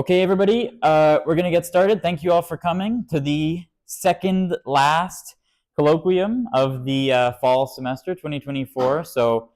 Okay, everybody, we're going to get started. Thank you all for coming to the second last colloquium of the fall semester 2024. So,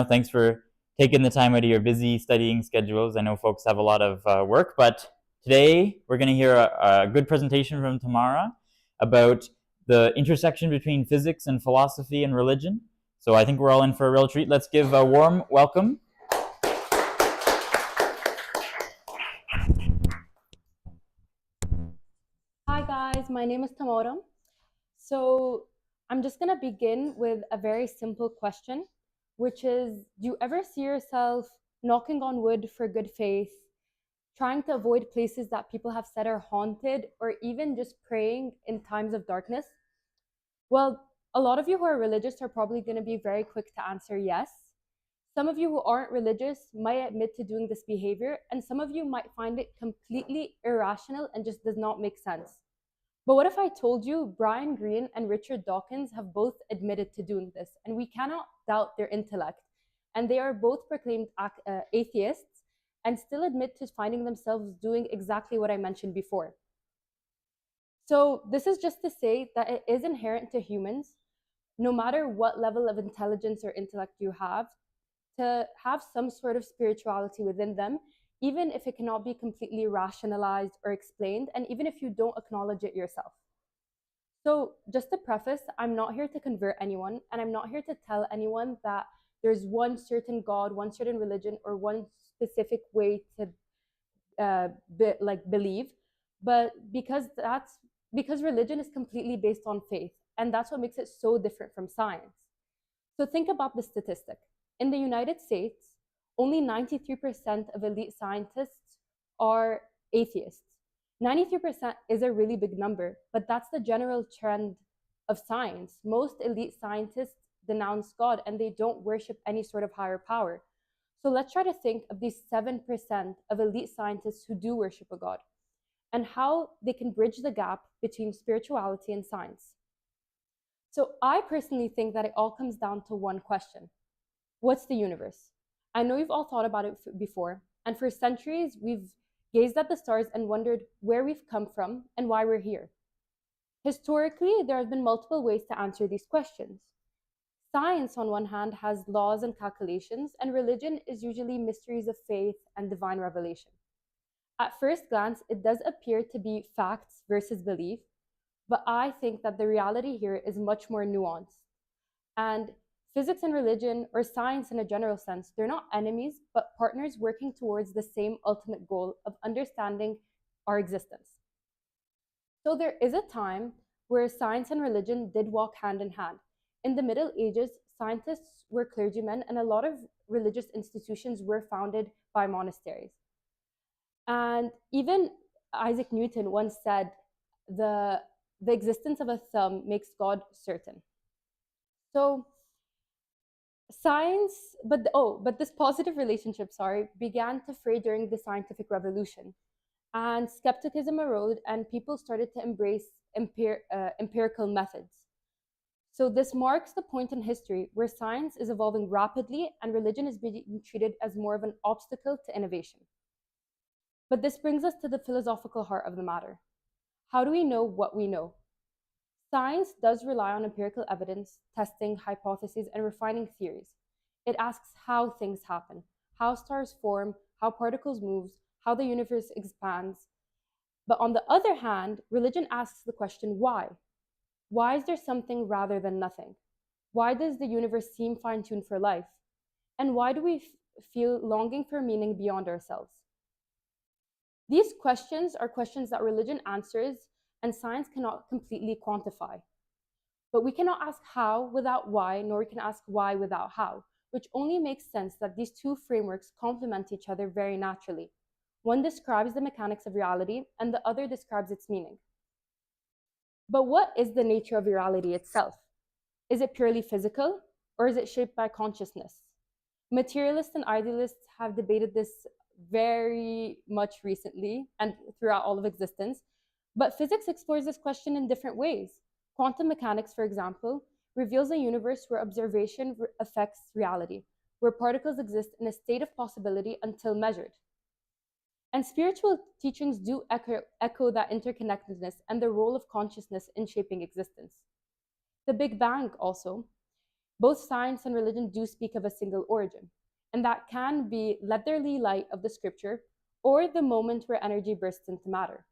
thanks for taking the time out of your busy studying schedules. I know folks have a lot of work, but today we're going to hear a good presentation from Tamara about the intersection between physics and philosophy and religion. So I think we're all in for a real treat. Let's give a warm welcome. Hi guys, my name is Tamara. So I'm just gonna begin with a very simple question, which is, do you ever see yourself knocking on wood for good faith, trying to avoid places that people have said are haunted, or even just praying in times of darkness? Well, a lot of you who are religious are probably gonna be very quick to answer yes. Some of you who aren't religious might admit to doing this behavior, and some of you might find it completely irrational and just does not make sense. But what if I told you Brian Greene and Richard Dawkins have both admitted to doing this, and we cannot doubt their intellect, and they are both proclaimed atheists and still admit to finding themselves doing exactly what I mentioned before? So this is just to say that it is inherent to humans, no matter what level of intelligence or intellect you have, to have some sort of spirituality within them, even if it cannot be completely rationalized or explained, and even if you don't acknowledge it yourself. So, just to preface, I'm not here to convert anyone, and I'm not here to tell anyone that there's one certain God, one certain religion, or one specific way to believe. But because religion is completely based on faith, and that's what makes it so different from science. So think about the statistic. In the United States, only 93% of elite scientists are atheists. 93% is a really big number, but that's the general trend of science. Most elite scientists denounce God and they don't worship any sort of higher power. So let's try to think of these 7% of elite scientists who do worship a God and how they can bridge the gap between spirituality and science. So I personally think that it all comes down to one question. What's the universe? I know you've all thought about it before, and for centuries we've gazed at the stars and wondered where we've come from and why we're here. Historically, there have been multiple ways to answer these questions. Science, on one hand, has laws and calculations, and religion is usually mysteries of faith and divine revelation. At first glance, it does appear to be facts versus belief, but I think that the reality here is much more nuanced. And physics and religion, or science in a general sense, they're not enemies, but partners working towards the same ultimate goal of understanding our existence. So there is a time where science and religion did walk hand in hand. In the Middle Ages, scientists were clergymen, and a lot of religious institutions were founded by monasteries. And even Isaac Newton once said, the existence of a thumb makes God certain. So science, but this positive relationship, began to fray during the scientific revolution, and skepticism arose, and people started to embrace empirical methods. So this marks the point in history where science is evolving rapidly and religion is being treated as more of an obstacle to innovation. But this brings us to the philosophical heart of the matter. How do we know what we know? Science does rely on empirical evidence, testing hypotheses, and refining theories. It asks how things happen, how stars form, how particles move, how the universe expands. But on the other hand, religion asks the question, why? Why is there something rather than nothing? Why does the universe seem fine-tuned for life? And why do we feel longing for meaning beyond ourselves? These questions are questions that religion answers and science cannot completely quantify. But we cannot ask how without why, nor we can ask why without how, which only makes sense that these two frameworks complement each other very naturally. One describes the mechanics of reality, and the other describes its meaning. But what is the nature of reality itself? Is it purely physical, or is it shaped by consciousness? Materialists and idealists have debated this very much recently and throughout all of existence, but physics explores this question in different ways. Quantum mechanics, for example, reveals a universe where observation affects reality, where particles exist in a state of possibility until measured. And spiritual teachings do echo that interconnectedness and the role of consciousness in shaping existence. The Big Bang also, both science and religion do speak of a single origin, and that can be leathery light of the scripture or the moment where energy bursts into matter.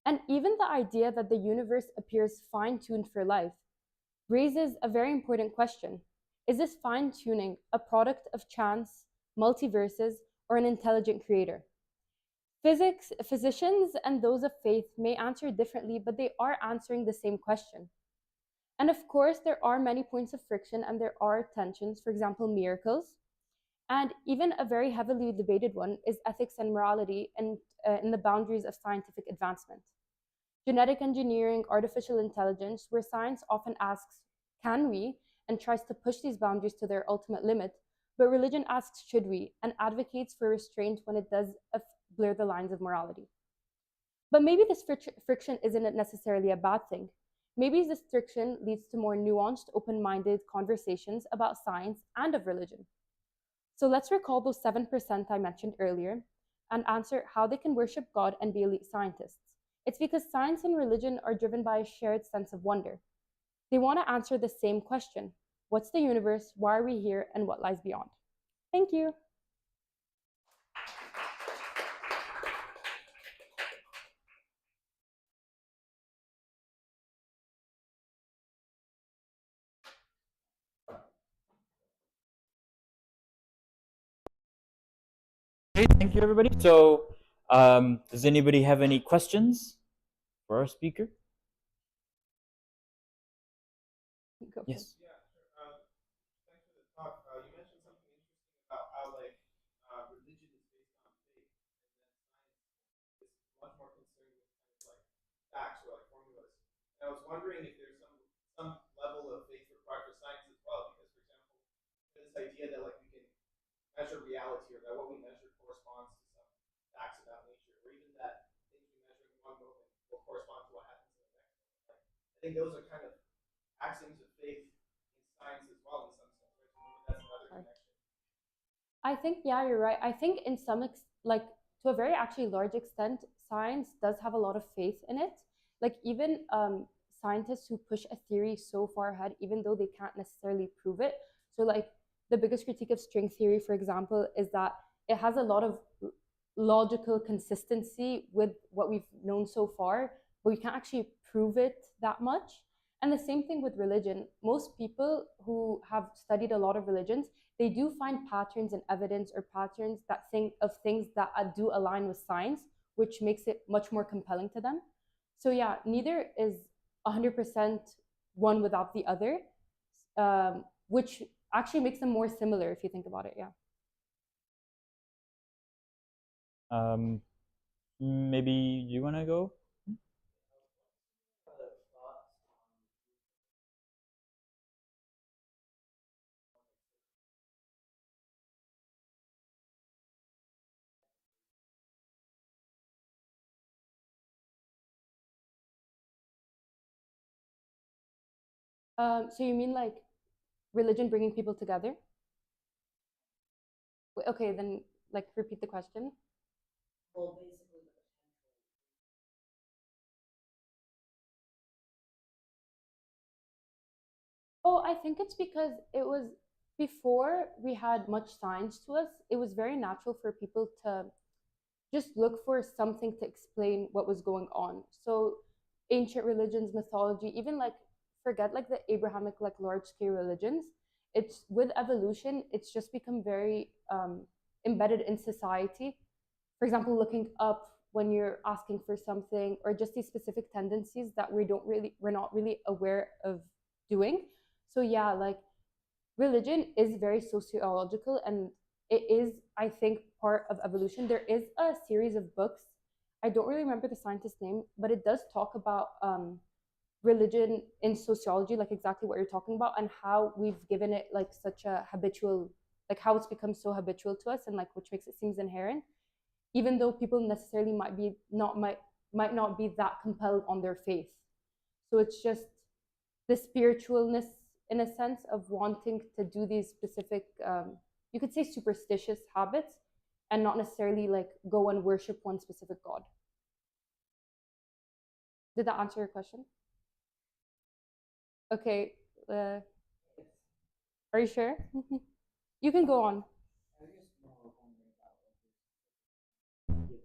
And even the idea that the universe appears fine-tuned for life raises a very important question. Is this fine-tuning a product of chance, multiverses, or an intelligent creator? Physicians and those of faith may answer differently, but they are answering the same question. And of course, there are many points of friction and there are tensions, for example, miracles. And even a very heavily debated one is ethics and morality and in the boundaries of scientific advancement. Genetic engineering, artificial intelligence, where science often asks, can we, and tries to push these boundaries to their ultimate limit, but religion asks, should we, and advocates for restraint when it does blur the lines of morality. But maybe this friction isn't necessarily a bad thing. Maybe this friction leads to more nuanced, open-minded conversations about science and of religion. So let's recall those 7% I mentioned earlier and answer how they can worship God and be elite scientists. It's because science and religion are driven by a shared sense of wonder. They want to answer the same question. What's the universe? Why are we here? And what lies beyond? Thank you. Okay, thank you, everybody. So, does anybody have any questions for our speaker? Yes. Yeah, sure. Thanks for the talk. You mentioned something interesting about how religion is based on faith, and then science is much more concerned with kind of like facts or like formulas. And I was wondering if there's some level of faith required for science as well, because for example, this idea that like we can measure reality or that what we measure corresponds to some facts about nature, or even that things we measure in one moment will correspond to what happens in the next moment. Like, I think those are kind of axioms of faith in science as well, in some sense, right? So maybe that's another connection. I think, yeah, you're right. I think in some, like to a very actually large extent, science does have a lot of faith in it. Like even scientists who push a theory so far ahead, even though they can't necessarily prove it. So like the biggest critique of string theory, for example, is that it has a lot of logical consistency with what we've known so far, but we can't actually prove it that much. And the same thing with religion. Most people who have studied a lot of religions, they do find patterns and evidence or patterns that think of things that do align with science, which makes it much more compelling to them. So yeah, neither is 100% one without the other, which actually makes them more similar if you think about it. Yeah. Maybe you want to go? So you mean like religion bringing people together? Okay, then like repeat the question. Well, basically the potential. Oh, I think it's because it was before we had much science to us, it was very natural for people to just look for something to explain what was going on. So ancient religions, mythology, even like forget like the Abrahamic like large scale religions. It's with evolution, it's just become very embedded in society. For example, looking up when you're asking for something, or just these specific tendencies that we're not really aware of doing. So yeah, like religion is very sociological and it is, I think, part of evolution. There is a series of books. I don't really remember the scientist's name, but it does talk about religion in sociology, like exactly what you're talking about, and how we've given it like such a habitual, like how it's become so habitual to us, and like which makes it seems inherent, even though people necessarily might not be that compelled on their faith. So it's just the spiritualness in a sense of wanting to do these specific, you could say superstitious habits, and not necessarily like go and worship one specific god. Did that answer your question? Okay. Are you sure? You can go on. I was just more wondering about like this given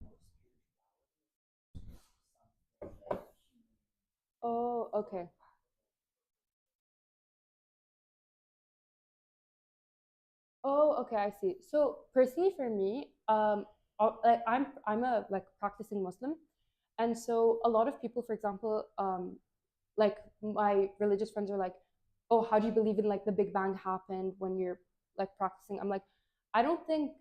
more spirituality, Oh, okay. Oh, okay, I see. So personally, for me, like I'm a like practicing Muslim, and so a lot of people, for example, like my religious friends are like, oh, how do you believe in like the Big Bang happened when you're like practicing? I'm like, I don't think.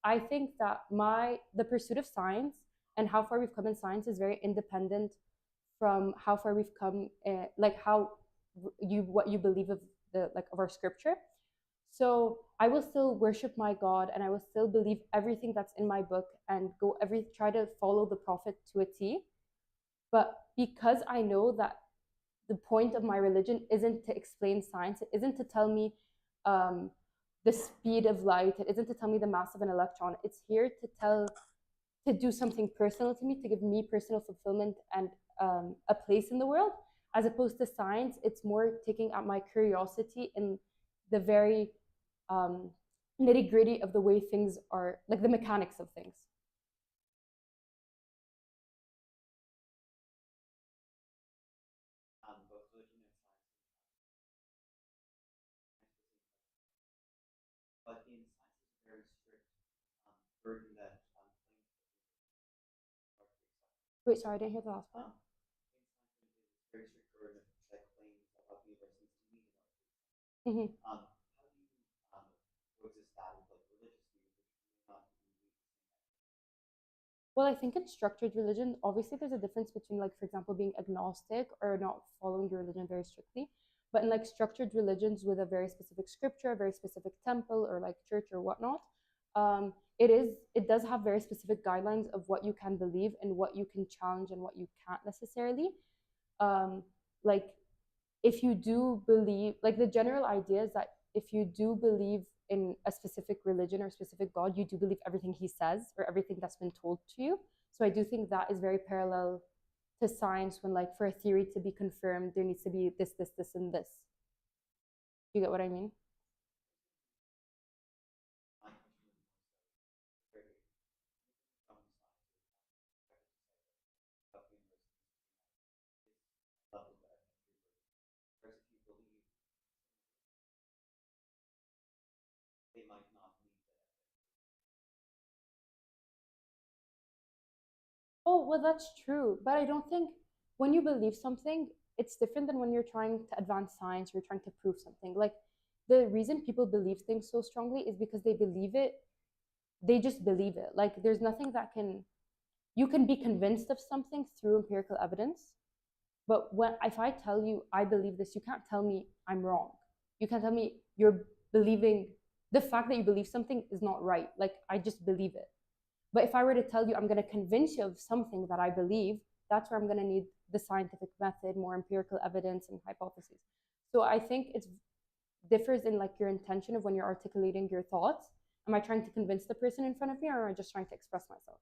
I think that the pursuit of science and how far we've come in science is very independent from how far we've come, like how you what you believe of the like of our scripture. So I will still worship my God and I will still believe everything that's in my book and try to follow the prophet to a T. But because I know that the point of my religion isn't to explain science, it isn't to tell me the speed of light, it isn't to tell me the mass of an electron. It's here to do something personal to me, to give me personal fulfillment and a place in the world. As opposed to science, it's more taking at my curiosity in the very um, nitty gritty of the way things are, like the mechanics of things. Both religion and science, but in science is a very strict burden that claims are to be accepted. Wait, sorry, I didn't hear the last part. In science, it is a very strict burden that claims about the universe needs to meet in order to be accepted. Mm-hmm. How do you coexist that with like religious views, which may not meet the same expectations? Well, I think in structured religion, obviously there's a difference between, like, for example, being agnostic or not following your religion very strictly. But in like structured religions with a very specific scripture, a very specific temple or like church or whatnot, it does have very specific guidelines of what you can believe and what you can challenge and what you can't necessarily. Like if you do believe, like the general idea is that if you do believe in a specific religion or specific God, you do believe everything he says or everything that's been told to you. So I do think that is very parallel to science when, like, for a theory to be confirmed, there needs to be this, and this. You get what I mean? My question would be more so, very from science, I would say that about the universe needs to be at this level of empirical. Whereas if you believe they might not meet the evidence. Oh, well, that's true. But I don't think when you believe something, it's different than when you're trying to advance science or you're trying to prove something. Like the reason people believe things so strongly is because they believe it. They just believe it. Like there's nothing that can, you can be convinced of something through empirical evidence. But if I tell you I believe this, you can't tell me I'm wrong. You can't tell me you're believing, the fact that you believe something is not right. Like I just believe it. But if I were to tell you I'm going to convince you of something that I believe, that's where I'm going to need the scientific method, more empirical evidence and hypotheses. So I think it differs in like your intention of when you're articulating your thoughts. Am I trying to convince the person in front of me, or am I just trying to express myself?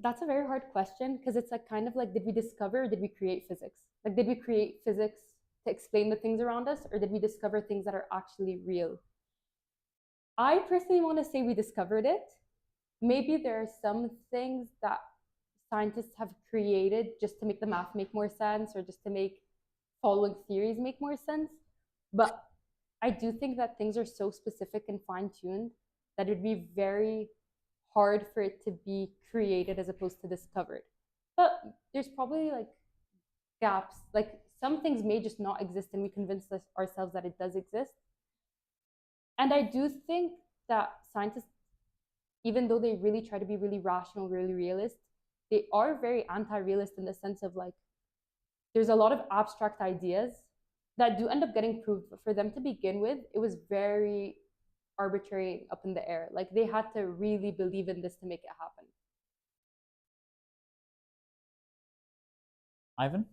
That's a very hard question because it's like kind of like, did we discover or did we create physics? Like, did we create physics to explain the things around us, or did we discover things that are actually real? I personally want to say we discovered it. Maybe there are some things that scientists have created just to make the math make more sense or just to make following theories make more sense. But I do think that things are so specific and fine tuned that it'd be very hard for it to be created as opposed to discovered. But there's probably like gaps, like some things may just not exist and we convince ourselves that it does exist. And I do think that scientists, even though they really try to be really rational, really realist, they are very anti-realist in the sense of like, there's a lot of abstract ideas that do end up getting proved, but for them to begin with, it was very arbitrary, up in the air. Like they had to really believe in this to make it happen. Ivan?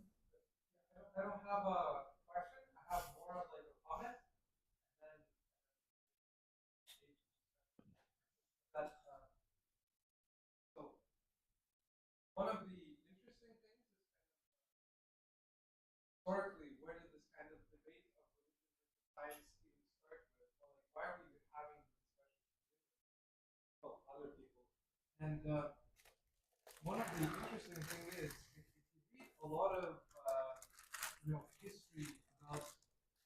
I don't have a question. I have more of like a comment. And then that, so one of the interesting things is historically, where did this kind of debate of religion versus science even start with? Or like, why are we even having this discussion with other people? And one of the interesting things is, if you read a lot of history about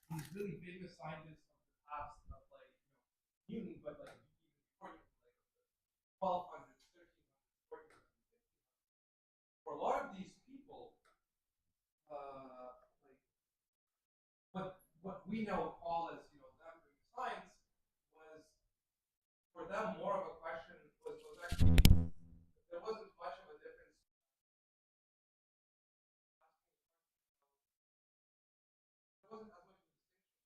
these really famous scientists of the past, of like Newton, but like even before Newton, like of the 1200s, 1300s, 1400s, 1500s. For a lot of these people, like what we now call as them doing science was for them more of a question was actually there wasn't much of a difference. There wasn't as much of a distinction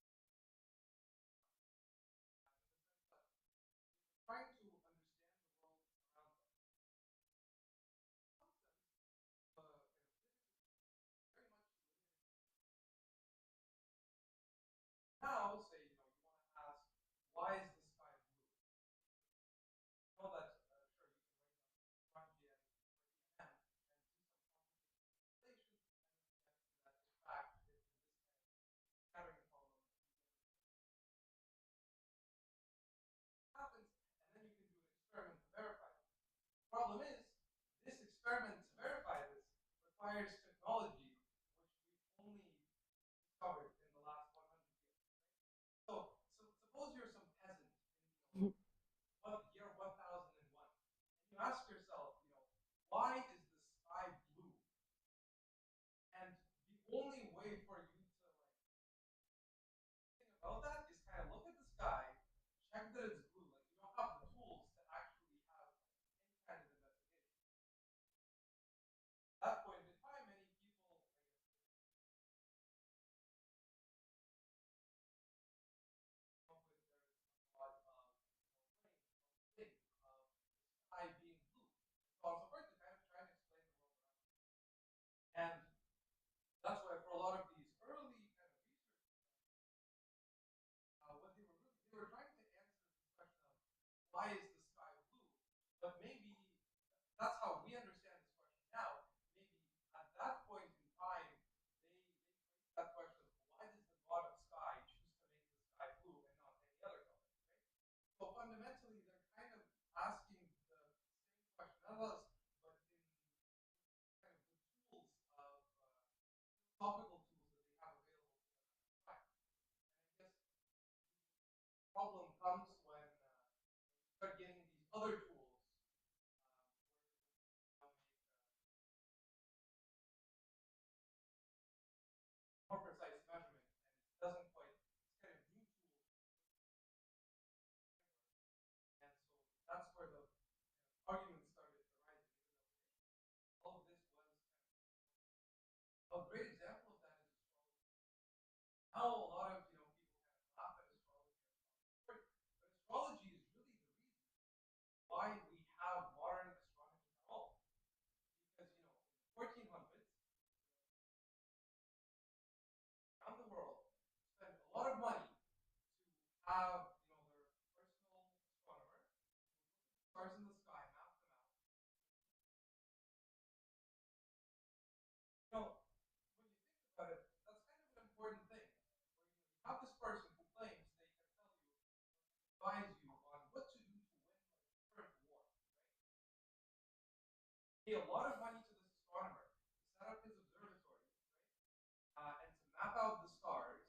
trying to understand the world around them. Very much now say you want to ask why is the sky blue? You know that sure you can write down Rangian or EM and do some complicated calculations and then get to that in fact in this kind of scattering problem happens, and then you can do an experiment to verify it. The problem is, this experiment to verify this requires technology which we've only discovered in the last 100 years. Right? So suppose you're some peasant in year 1001, and you ask yourself, why is the sky blue? And the only way for you to think about that is kind of look at the sky, check that it's blue. Like you don't have the tools to actually have any kind of investigation. At that point in time, many people, I guess, with their thought of thing of the sky being blue, and so on and so forth, to kind of try and explain the world around them. And that's why for a lot of these early kind of research, what they were trying to answer this question of why is the sky blue, but maybe that's how we understand this question now. Maybe at that point in time, they phrased that question of why does the god of sky choose to make the sky blue and not any other color, right? So fundamentally, they're kind of asking the same question, not us, but in kind of the tools of philosophical tools that they have available to them at the time. And I guess the problem comes when you start getting these other tools where more precise measurement, and it doesn't quite, it's kind of new tools, and so that's where the argument started to rise, given that all of this was a great example of that is astrology. Now a lot of people kind of laugh at astrology, but astrology is really the reason why we have modern astronomy at all. Because in the 1400s, around the world spent a lot of money to have their personal astronomer stars in the sky, map them out. When you think about it, that's kind of an important thing. Where you have this person who claims they can tell you, advise you on what to do to win like the current war, right? Pay a lot of money to this astronomer to set up his observatory, right? And to map out the stars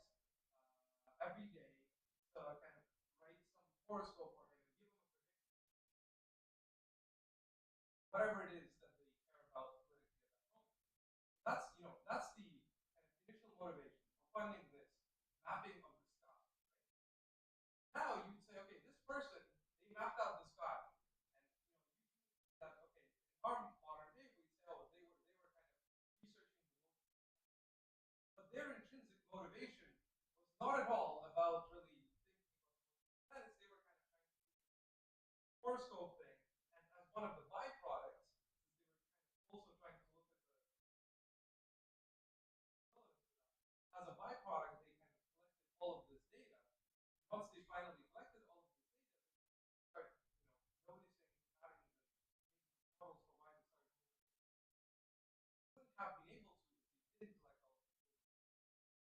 every day to kind of write some horoscope for him and give him a prediction, whatever it is that they care about politically at that moment. That's the kind of initial funding this mapping of the sky. Right? Now you'd say, okay, this person, they mapped out the sky. And that, okay, in our modern day, we'd say, oh, they were kind of researching the moon. But their intrinsic motivation was not at all about really thinking about the planets. They were kind of trying to do the horoscope thing, and as one of the byproducts, since they were kind of also trying to look at the as a byproduct, they kind of collected all of this data. Once they finally collected all of this data, they start, noticing patterns and making models for why they started moving. Wouldn't have been able to if they didn't collect all of this data.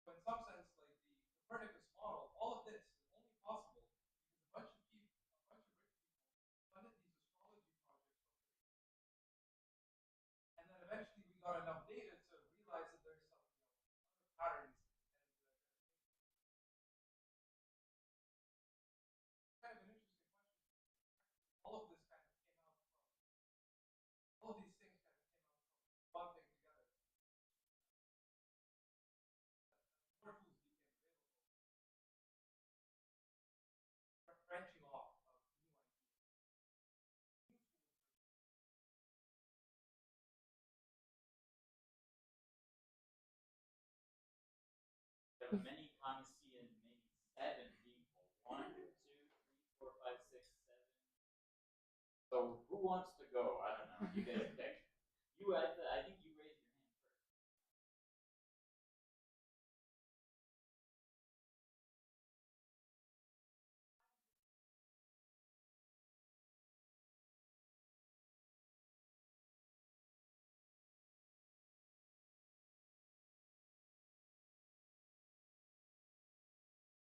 So in some sense, like the Copernicus model, all of this is only possible because a bunch of rich people funded these astrology projects from the and then eventually we got enough data to realize that there's some other patterns and kind of an interesting question. All of this kind of came out from all of these things kind of came out from one thing together. More tools became available, branching off of new ideas. New tools There are many Kanasian, maybe 7 people. 1, 2, 3, 4, 5, 6, 7. So who wants to go? I don't know. You guys pick. I think